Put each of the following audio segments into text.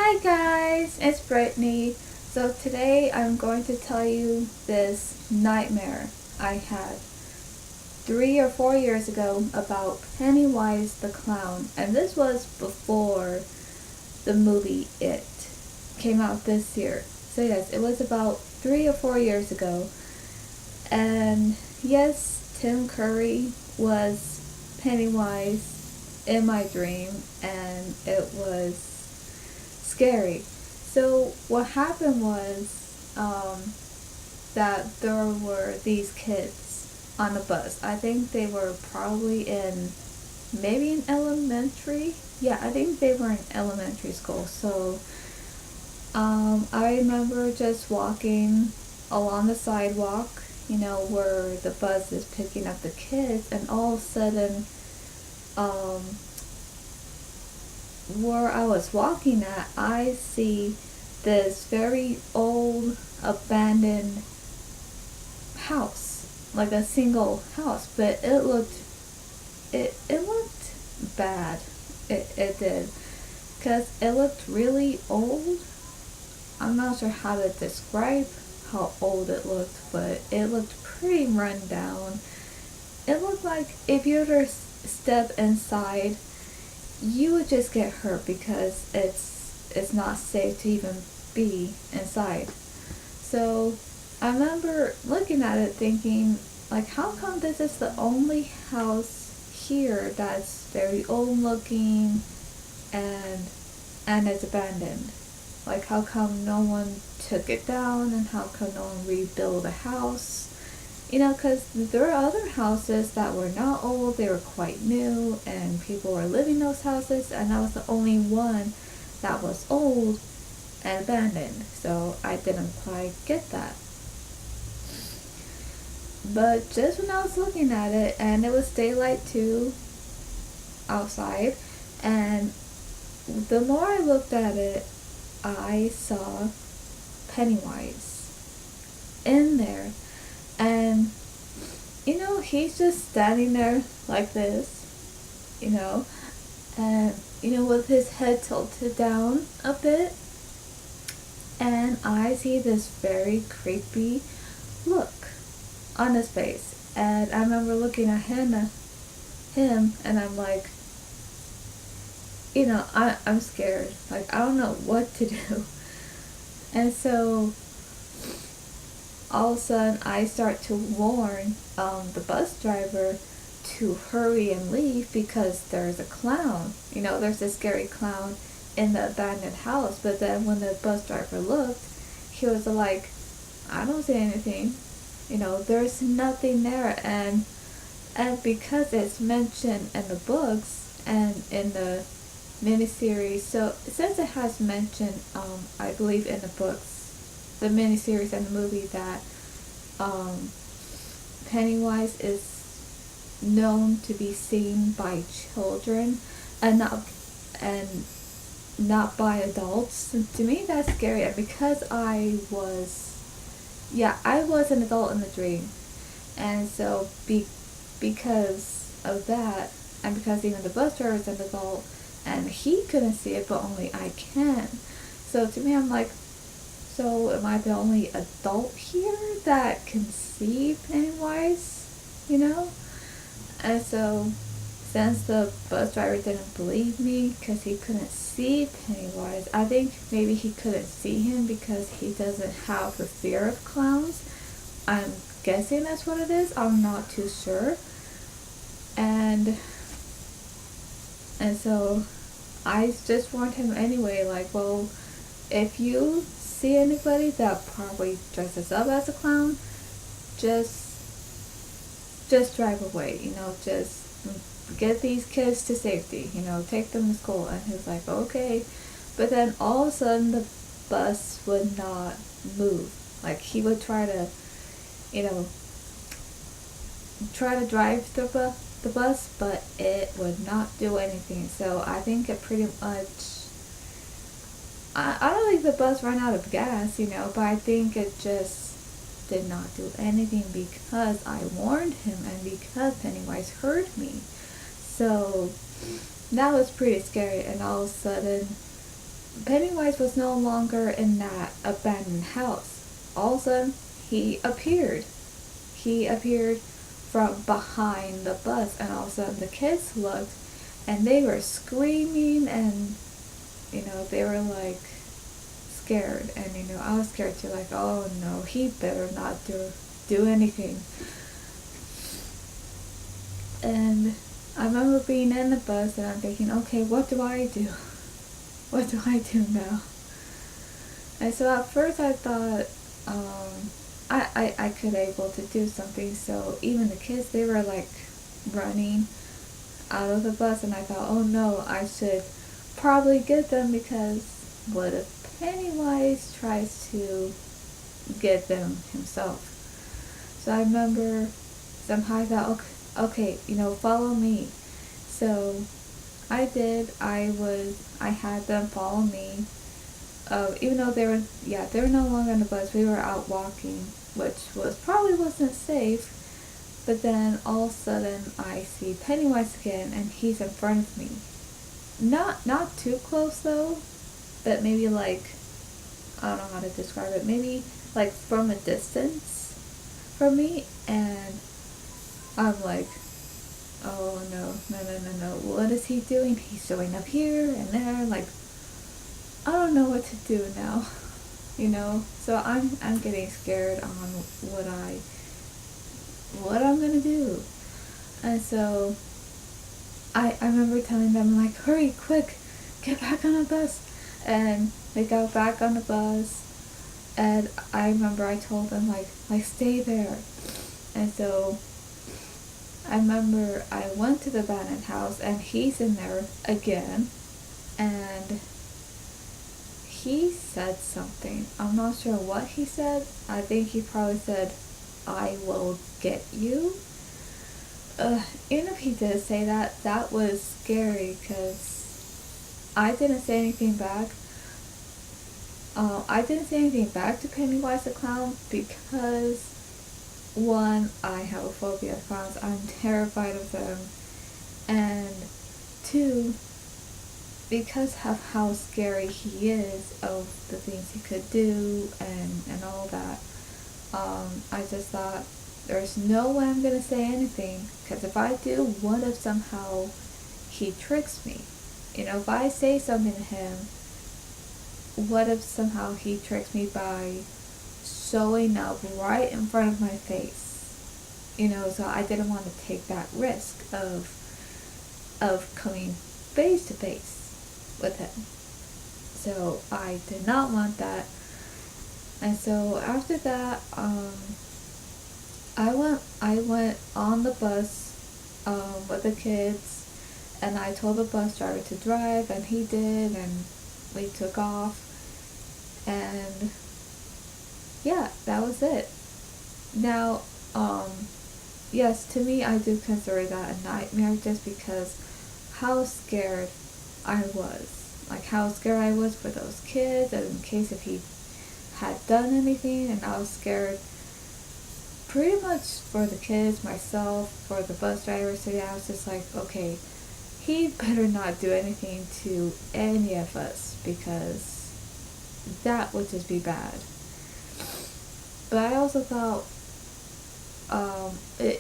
Hi guys, it's Brittany. So today I'm going to tell you this nightmare I had 3 or 4 years ago about Pennywise the clown, and this was before the movie It came out this year. So yes, it was about 3 or 4 years ago, and yes, Tim Curry was Pennywise in my dream, and it was scary. So what happened was that there were these kids on a bus. I think they were probably in maybe in elementary. Yeah, I think they were in elementary school. So I remember just walking along the sidewalk, where the bus is picking up the kids, and all of a sudden, um, where I was walking at, I see this very old abandoned house, like a single house, but it looked bad. It did, because it looked really old. I'm not sure how to describe how old it looked, but it looked pretty run down. It looked like if you were to step inside, you would just get hurt because it's not safe to even be inside. So I remember looking at it thinking, like, how come this is the only house here that's very old looking and it's abandoned? Like, how come no one took it down, and how come no one rebuilt the house? Because there are other houses that were not old, they were quite new, and people were living in those houses, and that was the only one that was old and abandoned. So I didn't quite get that. But just when I was looking at it, and it was daylight too outside, and the more I looked at it, I saw Pennywise in there. And he's just standing there like this, and with his head tilted down a bit. And I see this very creepy look on his face. And I remember looking at him, and I'm like, I'm scared. Like, I don't know what to do. And so all of a sudden I start to warn the bus driver to hurry and leave because there's a clown. There's a scary clown in the abandoned house. But then when the bus driver looked, he was like, I don't see anything. There's nothing there. And because it's mentioned in the books and in the miniseries, so since it has mentioned, I believe in the books, the miniseries and the movie, that Pennywise is known to be seen by children and not by adults. And to me, that's scary. And because I was an adult in the dream, and so because of that, and because even the bus driver is an adult, and he couldn't see it, but only I can. So to me, I'm like, so am I the only adult here that can see Pennywise? And so since the bus driver didn't believe me because he couldn't see Pennywise, I think maybe he couldn't see him because he doesn't have the fear of clowns. I'm guessing that's what it is. I'm not too sure. And so I just warned him anyway, like, well, if you see anybody that probably dresses up as a clown, just drive away, just get these kids to safety, take them to school. And he was like, okay. But then all of a sudden the bus would not move. Like, he would try to drive the bus, but it would not do anything. So I think it pretty much, I don't think the bus ran out of gas, but I think it just did not do anything because I warned him and because Pennywise heard me. So that was pretty scary. And all of a sudden Pennywise was no longer in that abandoned house. All of a sudden, he appeared. He appeared from behind the bus, and all of a sudden the kids looked, and they were screaming, and they were like scared, and I was scared too. Like, oh no, he better not do anything. And I remember being in the bus, and I'm thinking, okay, what do I do? What do I do now? And so at first I thought I could able to do something. So even the kids, they were like running out of the bus, and I thought, oh no, I should probably get them, because what if Pennywise tries to get them himself? So I remember somehow I thought, okay, follow me. So I did. I had them follow me. Even though they were no longer on the bus, we were out walking, which probably wasn't safe. But then all of a sudden I see Pennywise again, and he's in front of me. Not too close though, but maybe like, I don't know how to describe it. Maybe like from a distance from me, and I'm like, oh no, what is he doing? He's showing up here and there, like, I don't know what to do now, So I'm getting scared on what I'm gonna do. And so I remember telling them, like, hurry, quick, get back on the bus. And they got back on the bus, and I remember I told them, like stay there. And so I remember I went to the abandoned house, and he's in there again, and he said something. I'm not sure what he said. I think he probably said, I will get you. Even if he did say that, that was scary, because I didn't say anything back. I didn't say anything back to Pennywise the Clown because, one, I have a phobia of clowns. I'm terrified of them. And two, because of how scary he is, of the things he could do and all that, I just thought, there's no way I'm going to say anything, because if I do, what if somehow he tricks me? If I say something to him, what if somehow he tricks me by showing up right in front of my face? So I didn't want to take that risk of coming face to face with him. So I did not want that. And so after that, I went on the bus with the kids, and I told the bus driver to drive, and he did, and we took off. And yeah, that was it. Now, yes, to me, I do consider that a nightmare, just because how scared I was. Like, how scared I was for those kids, and in case if he had done anything, and I was scared pretty much for the kids, myself, for the bus driver. So yeah, I was just like, okay, he better not do anything to any of us, because that would just be bad. But I also thought,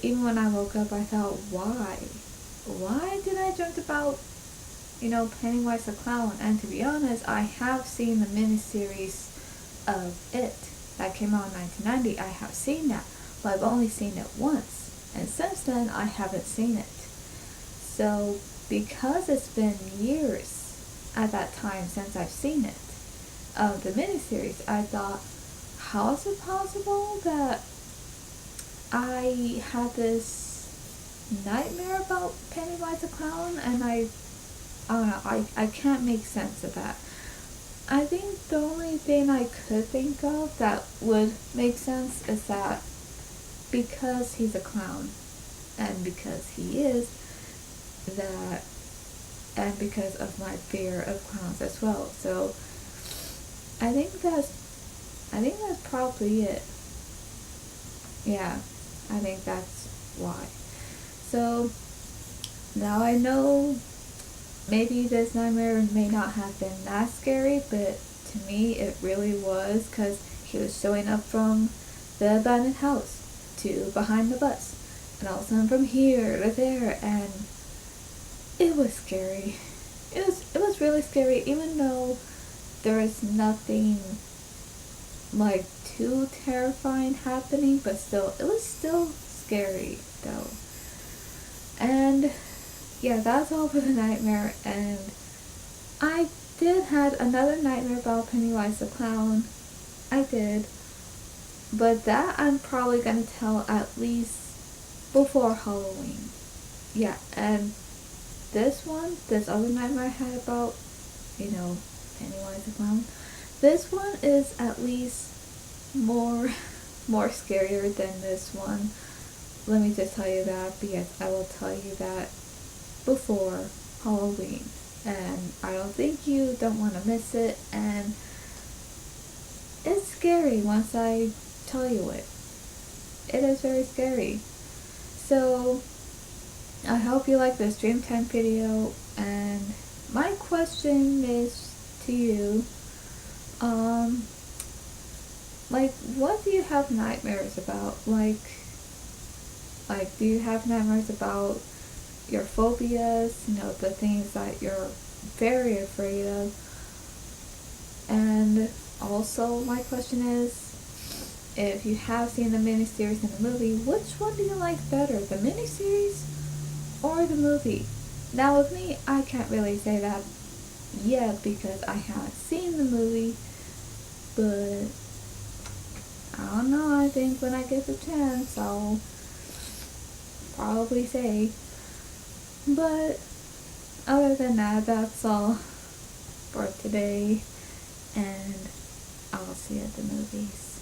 even when I woke up, I thought, why did I dream about, Pennywise the Clown? And to be honest, I have seen the miniseries of it that came out in 1990. I have seen that, but I've only seen it once, and since then I haven't seen it. So because it's been years at that time since I've seen it, the miniseries, I thought, how is it possible that I had this nightmare about Pennywise the Clown? And I don't know, I can't make sense of that. I think the only thing I could think of that would make sense is that because he's a clown, and because he is, that, and because of my fear of clowns as well. So I think that's probably it. Yeah, I think that's why. So now I know maybe this nightmare may not have been that scary, but to me it really was, because he was showing up from the abandoned house to behind the bus, and all of a sudden from here to there, and it was scary. It was really scary, even though there was nothing like too terrifying happening, but still, it was still scary though. And yeah, that's all for the nightmare. And I did had another nightmare about Pennywise the clown. I did, but that I'm probably gonna tell at least before Halloween. Yeah, and this other nightmare I had about, Pennywise the clown. This one is at least more more scarier than this one. Let me just tell you that, because I will tell you that before Halloween. And I don't think you don't want to miss it, and it's scary once I tell you it. It is very scary. So I hope you like this Dreamtime video, and my question is to you, like, what do you have nightmares about? Like, do you have nightmares about your phobias, the things that you're very afraid of? And also, my question is, if you have seen the miniseries and the movie, which one do you like better, the miniseries or the movie? Now, with me, I can't really say that yet because I haven't seen the movie, but I don't know, I think when I get the chance, I'll probably say. But other than that, that's all for today, and I'll see you at the movies.